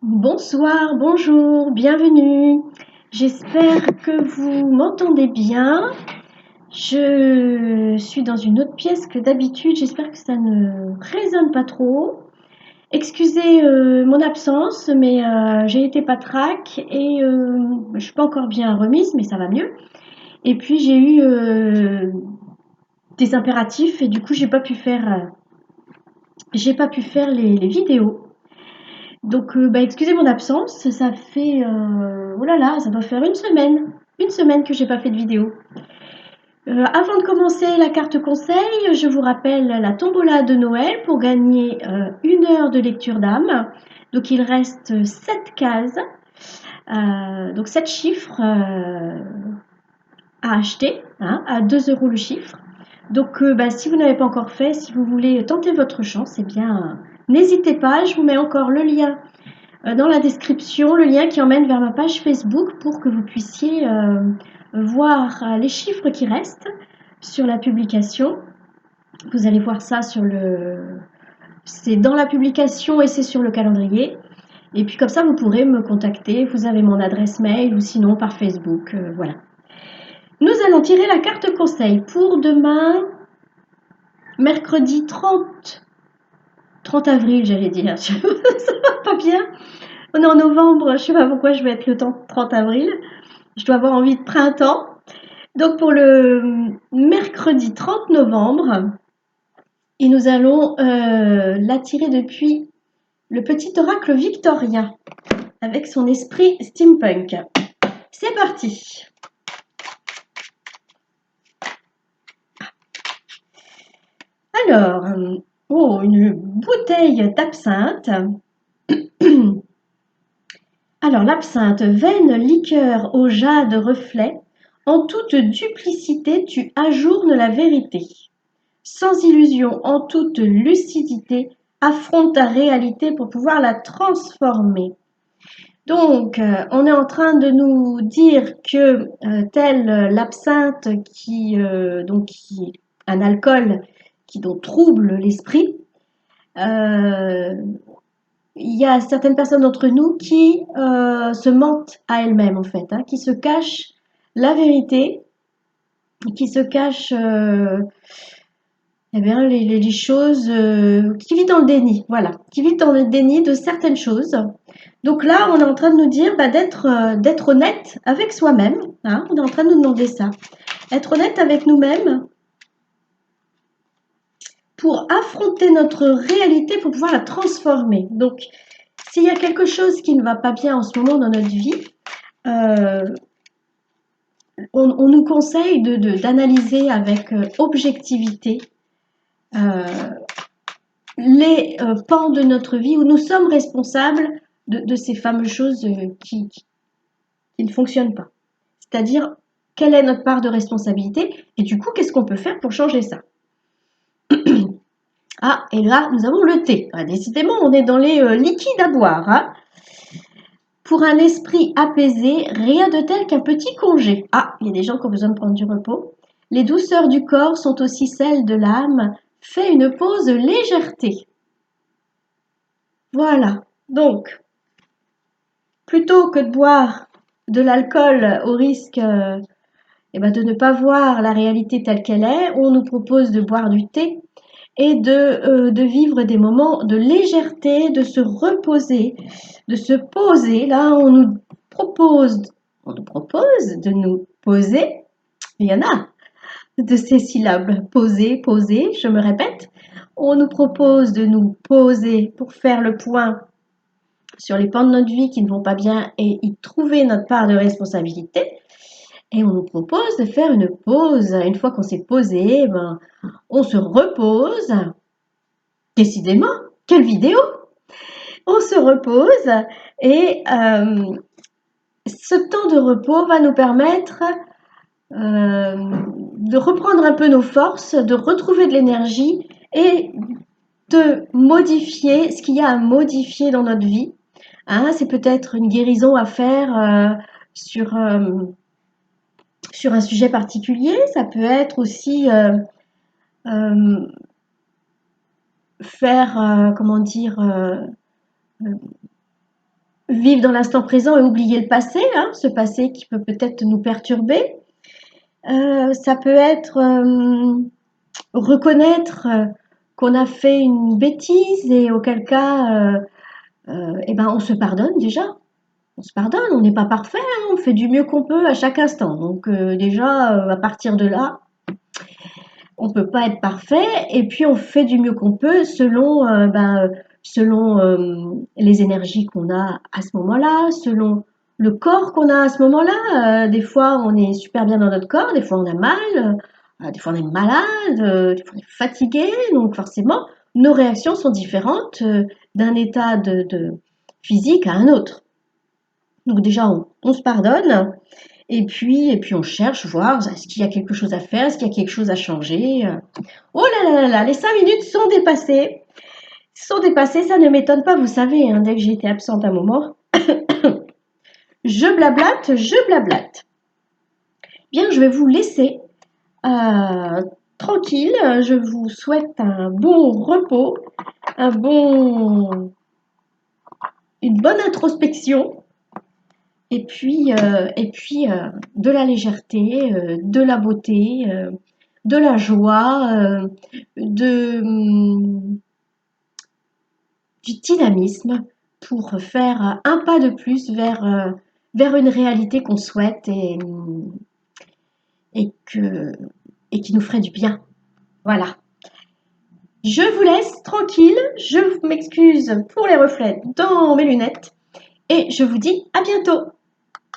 Bonsoir, bonjour, bienvenue. J'espère que vous m'entendez bien. Je suis dans une autre pièce que d'habitude. J'espère que ça ne résonne pas trop. Excusez mon absence, mais j'ai été patraque et je suis pas encore bien remise, mais ça va mieux. Et puis j'ai eu des impératifs et du coup j'ai pas pu faire les vidéos. Donc, excusez mon absence, ça fait, oh là là, ça doit faire une semaine que j'ai pas fait de vidéo. Avant de commencer la carte conseil, je vous rappelle la tombola de Noël pour gagner 1 heure de lecture d'âme. Donc, il reste 7 cases, donc 7 chiffres à acheter, hein, à 2 euros le chiffre. Donc, si vous n'avez pas encore fait, si vous voulez tenter votre chance, eh bien, n'hésitez pas, je vous mets encore le lien dans la description, le lien qui emmène vers ma page Facebook pour que vous puissiez voir les chiffres qui restent sur la publication. Vous allez voir ça c'est dans la publication et c'est sur le calendrier. Et puis comme ça, vous pourrez me contacter. Vous avez mon adresse mail ou sinon par Facebook. Voilà. Nous allons tirer la carte conseil pour demain, mercredi 30 avril, j'allais dire. Ça va pas bien. On est en novembre, je sais pas pourquoi je vais être le 30 avril. Je dois avoir envie de printemps. Donc pour le mercredi 30 novembre, et nous allons la tirer depuis le petit oracle victorien avec son esprit steampunk. C'est parti. Alors, une bouteille d'absinthe. Alors l'absinthe, vaine liqueur au jade reflet, en toute duplicité tu ajournes la vérité. Sans illusion, en toute lucidité, affronte ta réalité pour pouvoir la transformer. Donc, on est en train de nous dire que tel l'absinthe qui est un alcool qui donc trouble l'esprit, euh, il y a certaines personnes d'entre nous qui se mentent à elles-mêmes en fait, hein, qui se cachent la vérité, qui se cachent eh bien, les choses qui vivent dans le déni, voilà, qui vivent dans le déni de certaines choses. Donc là, on est en train de nous dire d'être honnête avec soi-même. Hein, on est en train de nous demander ça. Être honnête avec nous-mêmes pour affronter notre réalité, pour pouvoir la transformer. Donc, s'il y a quelque chose qui ne va pas bien en ce moment dans notre vie, euh, on nous conseille d'analyser avec objectivité euh, les pans de notre vie où nous sommes responsables de ces fameuses choses qui ne fonctionnent pas. C'est-à-dire, quelle est notre part de responsabilité et du coup, qu'est-ce qu'on peut faire pour changer ça? Ah, et là, nous avons le thé. Ah, décidément, on est dans les liquides à boire. Hein. Pour un esprit apaisé, rien de tel qu'un petit congé. Ah, il y a des gens qui ont besoin de prendre du repos. Les douceurs du corps sont aussi celles de l'âme. Fais une pause légèreté. Voilà. Donc, plutôt que de boire de l'alcool au risque de ne pas voir la réalité telle qu'elle est, on nous propose de boire du thé et de vivre des moments de légèreté, de se reposer, de se poser. Là, on nous propose de nous poser. Il y en a de ces syllabes. Poser, poser, je me répète. On nous propose de nous poser pour faire le point sur les pans de notre vie qui ne vont pas bien et y trouver notre part de responsabilité. Et on nous propose de faire une pause. Une fois qu'on s'est posé, on se repose. Décidément, quelle vidéo! On se repose et ce temps de repos va nous permettre de reprendre un peu nos forces, de retrouver de l'énergie et de modifier ce qu'il y a à modifier dans notre vie. Hein, c'est peut-être une guérison à faire sur, sur un sujet particulier. Ça peut être aussi euh, faire, comment dire, vivre dans l'instant présent et oublier le passé, hein, ce passé qui peut peut-être nous perturber. Ça peut être reconnaître qu'on a fait une bêtise et auquel cas, eh ben, on se pardonne déjà. On se pardonne, on n'est pas parfait, hein, on fait du mieux qu'on peut à chaque instant. Donc déjà, à partir de là, on ne peut pas être parfait. Et puis on fait du mieux qu'on peut selon les énergies qu'on a à ce moment-là, selon le corps qu'on a à ce moment-là. Des fois, on est super bien dans notre corps, des fois on a mal, des fois on est malade, des fois on est fatigué. Donc forcément, nos réactions sont différentes d'un état de physique à un autre. Donc déjà, on se pardonne et puis on cherche voir est-ce qu'il y a quelque chose à faire, est-ce qu'il y a quelque chose à changer. Oh là là là là, les 5 minutes sont dépassées. Sont dépassées, ça ne m'étonne pas, vous savez, hein, dès que j'ai été absente un moment, je blablate, je blablate. Bien, je vais vous laisser tranquille. Je vous souhaite un bon repos, une bonne introspection. De la légèreté, de la beauté, de la joie, du dynamisme pour faire un pas de plus vers une réalité qu'on souhaite et, que, et qui nous ferait du bien. Voilà. Je vous laisse tranquille, je m'excuse pour les reflets dans mes lunettes et je vous dis à bientôt.